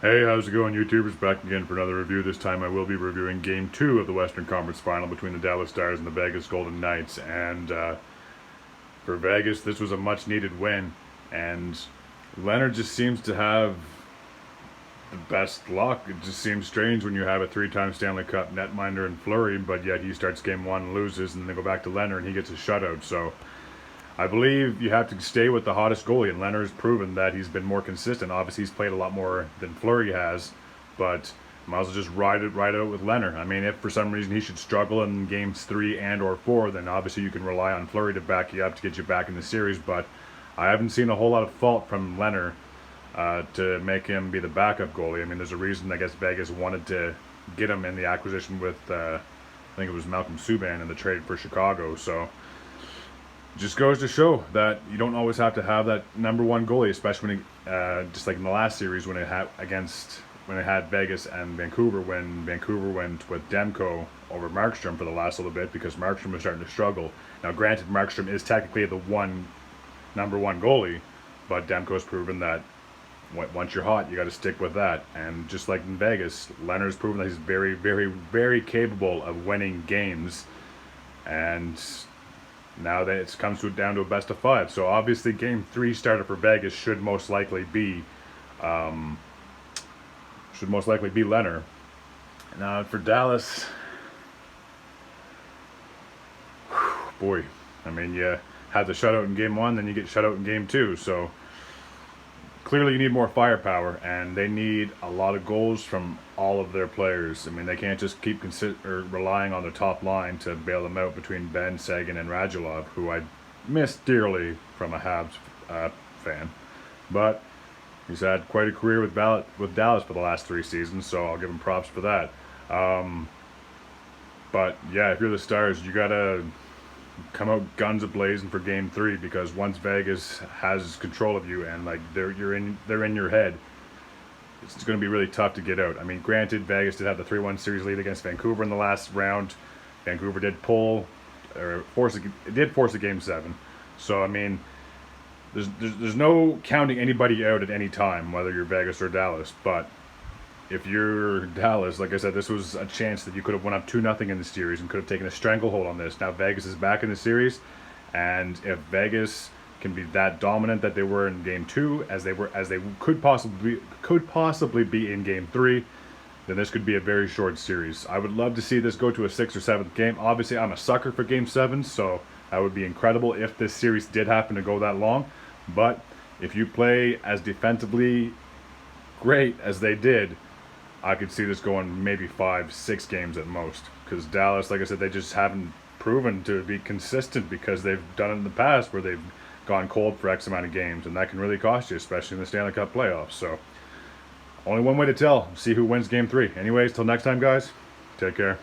Hey, how's it going, YouTubers? Back again for another review. This time I will be reviewing Game 2 of the Western Conference Final between the Dallas Stars and the Vegas Golden Knights. And for Vegas, this was a much-needed win. And Leonard just seems to have the best luck. It just seems strange when you have a three-time Stanley Cup netminder in Fleury, but yet he starts Game 1 loses, and then they go back to Leonard and he gets a shutout. So I believe you have to stay with the hottest goalie, and Leonard has proven that he's been more consistent. Obviously, he's played a lot more than Fleury has, but might as well just ride out with Leonard. I mean, if for some reason he should struggle in games 3 and or 4, then obviously you can rely on Fleury to back you up to get you back in the series. But I haven't seen a whole lot of fault from Leonard to make him be the backup goalie. I mean, there's a reason I guess Vegas wanted to get him in the acquisition with I think it was Malcolm Subban in the trade for Chicago. So just goes to show that you don't always have to have that number one goalie, especially when just like in the last series when it had Vegas and Vancouver, when Vancouver went with Demko over Markstrom for the last little bit because Markstrom was starting to struggle. Now, granted, Markstrom is technically the number one goalie, but Demko's proven that once you're hot, you got to stick with that. And just like in Vegas, Leonard's proven that he's very, very, very capable of winning games. And now that it comes down to a best of 5. So obviously Game 3 starter for Vegas should most likely be Leonard. Now for Dallas, boy, I mean, you had the shutout in Game 1, then you get shut out in Game 2. So clearly you need more firepower, and they need a lot of goals from all of their players. I mean, they can't just keep relying on the top line to bail them out between Benn, Seguin, and Radulov, who I miss dearly from a Habs fan. But he's had quite a career with Dallas for the last 3 seasons, so I'll give him props for that. But yeah, if you're the Stars, you gotta come out guns a-blazing for Game 3, because once Vegas has control of you and like they're in your head, it's going to be really tough to get out. I mean, granted, Vegas did have the 3-1 series lead against Vancouver in the last round. Vancouver did force a Game 7. So I mean, there's no counting anybody out at any time, whether you're Vegas or Dallas. But if you're Dallas, like I said, this was a chance that you could have won up 2-0 in the series and could have taken a stranglehold on this. Now Vegas is back in the series, and if Vegas can be that dominant that they were in Game 2, as they could possibly be in Game 3, then this could be a very short series. I would love to see this go to a 6th or 7th game. Obviously, I'm a sucker for Game 7, so that would be incredible if this series did happen to go that long. But if you play as defensively great as they did, I could see this going maybe 5-6 games at most. Because Dallas, like I said, they just haven't proven to be consistent, because they've done it in the past where they've gone cold for X amount of games, and that can really cost you, especially in the Stanley Cup playoffs. So only one way to tell. See who wins Game 3. Anyways, till next time, guys, take care.